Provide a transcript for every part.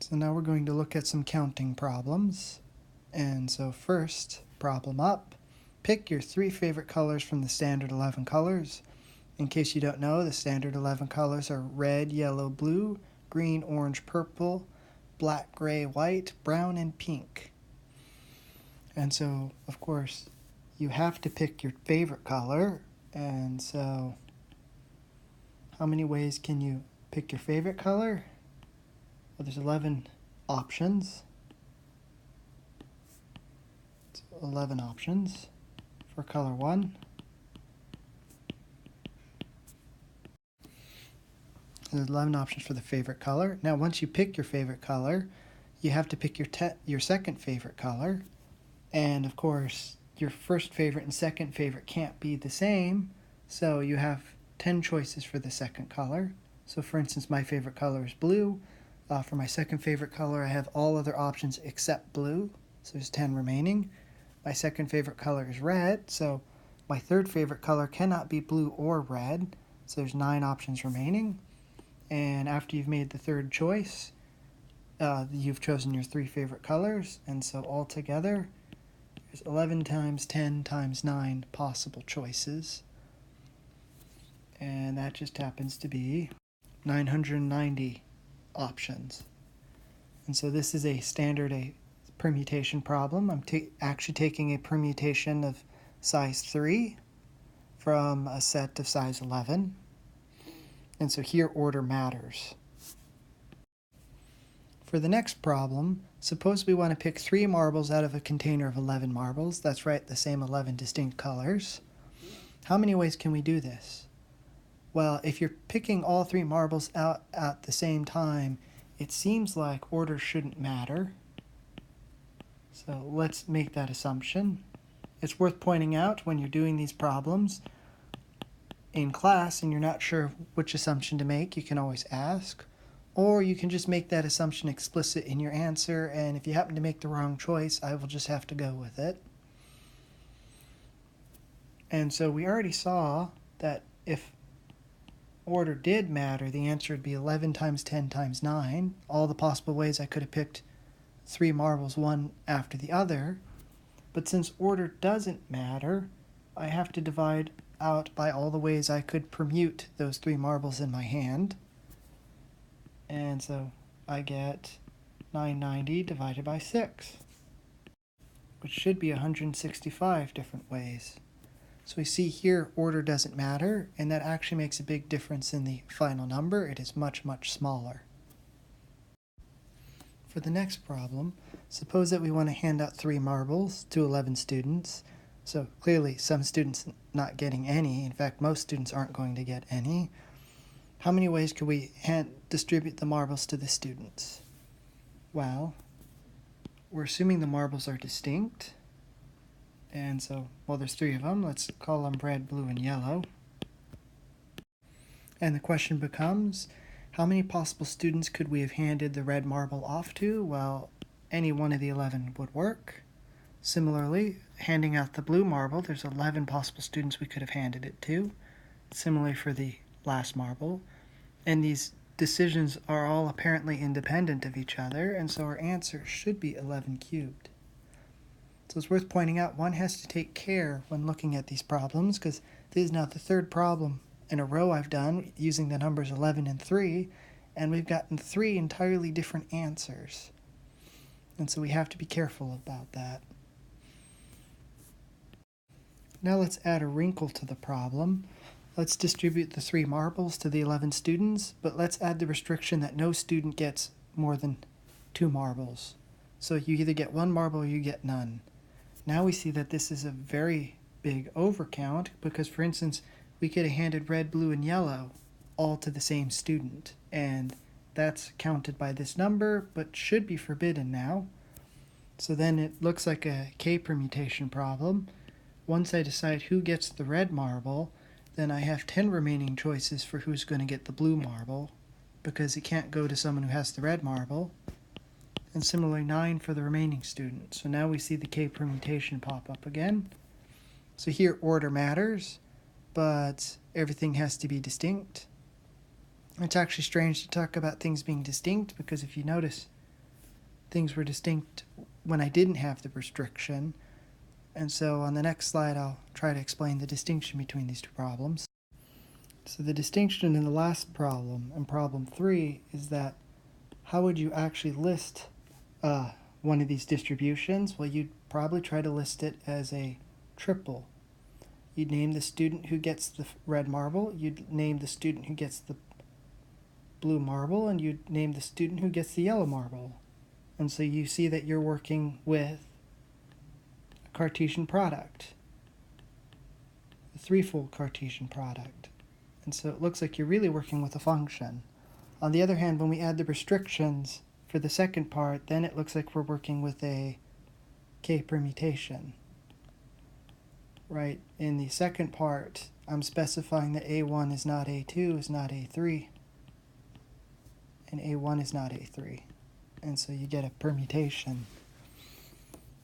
So now we're going to look at some counting problems. And so first, problem up. Pick your 3 favorite colors from the standard 11 colors. In case you don't know, the standard 11 colors are red, yellow, blue, green, orange, purple, black, gray, white, brown, and pink. And so, of course, you have to pick your favorite color. And so, how many ways can you pick your favorite color? Well, there's 11 options. 11 options for color 1. There's 11 options for the favorite color. Now, once you pick your favorite color, you have to pick your second favorite color. And of course, your first favorite and second favorite can't be the same, so you have 10 choices for the second color. So for instance, my favorite color is blue. For my second favorite color, I have all other options except blue, so there's 10 remaining. My second favorite color is red, so my third favorite color cannot be blue or red, so there's 9 options remaining. And after you've made the third choice, you've chosen your 3 favorite colors, and so altogether, there's 11 times 10 times 9 possible choices. And that just happens to be 990 options. And so this is a standard permutation problem. I'm actually taking a permutation of size 3 from a set of size 11. And so here order matters. For the next problem, suppose we want to pick 3 marbles out of a container of 11 marbles. That's right, the same 11 distinct colors. How many ways can we do this? Well, if you're picking all 3 marbles out at the same time, it seems like order shouldn't matter. So let's make that assumption. It's worth pointing out when you're doing these problems in class and you're not sure which assumption to make, you can always ask. Or you can just make that assumption explicit in your answer, and if you happen to make the wrong choice, I will just have to go with it. And so we already saw that if order did matter, the answer would be 11 times 10 times 9. All the possible ways I could have picked 3 marbles one after the other. But since order doesn't matter, I have to divide out by all the ways I could permute those 3 marbles in my hand. And so I get 990 divided by 6, which should be 165 different ways. So we see here order doesn't matter, and that actually makes a big difference in the final number. It is much, much smaller. For the next problem, suppose that we want to hand out 3 marbles to 11 students. So clearly some students not getting any. In fact, most students aren't going to get any. How many ways could we distribute the marbles to the students? Well, we're assuming the marbles are distinct. And so, well, there's 3 of them. Let's call them red, blue, and yellow. And the question becomes, how many possible students could we have handed the red marble off to? Well, any one of the 11 would work. Similarly, handing out the blue marble, there's 11 possible students we could have handed it to. Similarly for the last marble. And these decisions are all apparently independent of each other, and so our answer should be 11 cubed. So it's worth pointing out one has to take care when looking at these problems, because this is now the 3rd problem in a row I've done using the numbers 11 and 3, and we've gotten 3 entirely different answers. And so we have to be careful about that. Now let's add a wrinkle to the problem. Let's distribute the 3 marbles to the 11 students, but let's add the restriction that no student gets more than 2 marbles. So you either get 1 marble or you get none. Now we see that this is a very big overcount because, for instance, we could have handed red, blue, and yellow all to the same student, and that's counted by this number, but should be forbidden now. So then it looks like a K permutation problem. Once I decide who gets the red marble, then I have 10 remaining choices for who's going to get the blue marble, because it can't go to someone who has the red marble. And similarly 9 for the remaining students. So now we see the K permutation pop up again. So here order matters, but everything has to be distinct. It's actually strange to talk about things being distinct because if you notice, things were distinct when I didn't have the restriction. And so on the next slide, I'll try to explain the distinction between these two problems. So the distinction in the last problem, and problem 3, is that how would you actually list one of these distributions? Well, you'd probably try to list it as a triple. You'd name the student who gets the red marble, you'd name the student who gets the blue marble, and you'd name the student who gets the yellow marble. And so you see that you're working with a Cartesian product, a threefold Cartesian product. And so it looks like you're really working with a function. On the other hand, when we add the restrictions for the second part, then it looks like we're working with a k permutation. Right, in the second part, I'm specifying that A1 is not A2, is not A3, and A1 is not A3. And so you get a permutation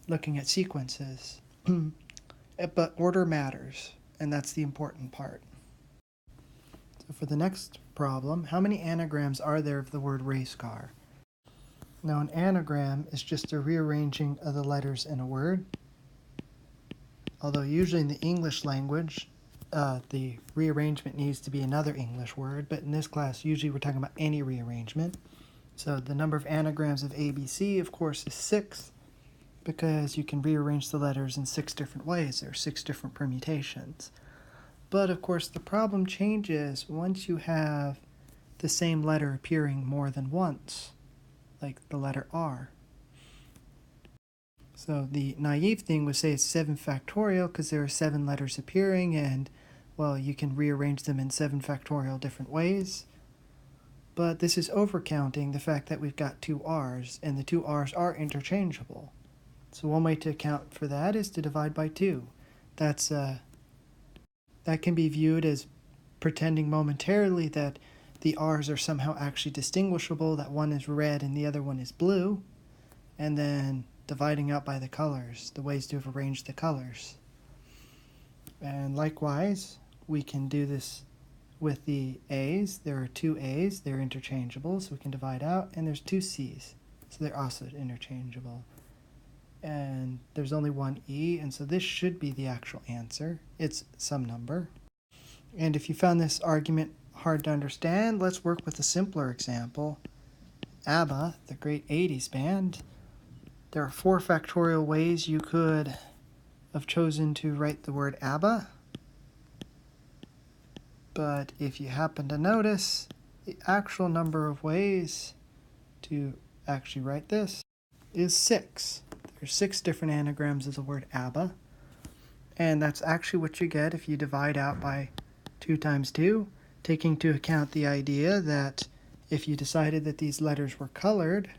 looking at sequences. But order matters, and that's the important part. So for the next problem, how many anagrams are there of the word race car? Now an anagram is just a rearranging of the letters in a word. Although usually in the English language, the rearrangement needs to be another English word, but in this class, usually we're talking about any rearrangement. So the number of anagrams of ABC, of course, is 6, because you can rearrange the letters in 6 different ways. There are 6 different permutations. But of course, the problem changes once you have the same letter appearing more than once, like the letter R. So the naive thing would say it's 7 factorial because there are 7 letters appearing, and, well, you can rearrange them in 7 factorial different ways. But this is overcounting the fact that we've got 2 R's, and the 2 R's are interchangeable. So one way to account for that is to divide by 2. That can be viewed as pretending momentarily that the R's are somehow actually distinguishable, that one is red and the other one is blue, and then dividing out by the colors, the ways to have arranged the colors. And likewise, we can do this with the A's. There are 2 A's, they're interchangeable, so we can divide out, and there's 2 C's, so they're also interchangeable. And there's only 1 E, and so this should be the actual answer. It's some number. And if you found this argument hard to understand, let's work with a simpler example. ABBA, the great 80s band. There are 4 factorial ways you could have chosen to write the word ABBA. But if you happen to notice, the actual number of ways to actually write this is 6. There's 6 different anagrams of the word ABBA. And that's actually what you get if you divide out by 2 times 2, taking into account the idea that if you decided that these letters were colored,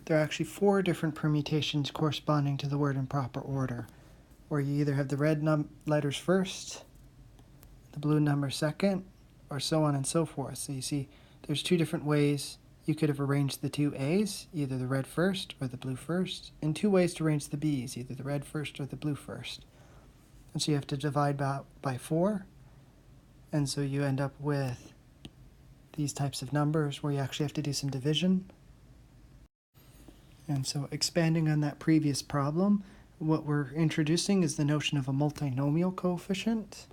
there are actually 4 different permutations corresponding to the word in proper order, where you either have the red letters first, the blue number second, or so on and so forth. So you see, there's 2 different ways you could have arranged the 2 A's, either the red first or the blue first, and 2 ways to arrange the B's, either the red first or the blue first. And so you have to divide by 4, and so you end up with these types of numbers where you actually have to do some division. And so expanding on that previous problem, what we're introducing is the notion of a multinomial coefficient.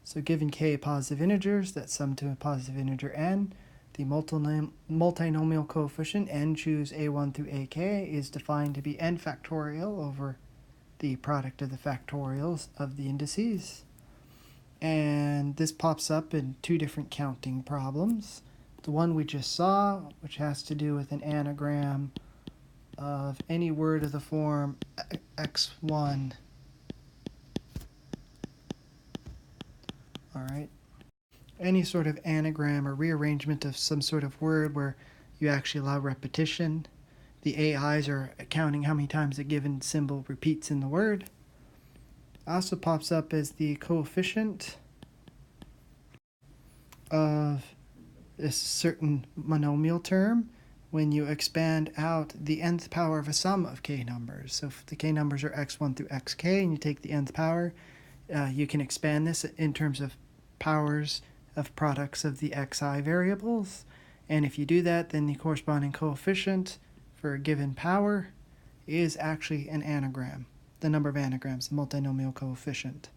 So given k positive integers that sum to a positive integer n, the multinomial coefficient n choose a1 through ak is defined to be n factorial over the product of the factorials of the indices. And this pops up in 2 different counting problems. The one we just saw, which has to do with an anagram of any word of the form x1. All right. Any sort of anagram or rearrangement of some sort of word where you actually allow repetition. The AIs are counting how many times a given symbol repeats in the word. Also pops up as the coefficient of a certain monomial term when you expand out the nth power of a sum of k numbers. So if the k numbers are x1 through xk and you take the nth power, you can expand this in terms of powers of products of the xi variables. And if you do that, then the corresponding coefficient for a given power is actually an anagram, the number of anagrams, the multinomial coefficient.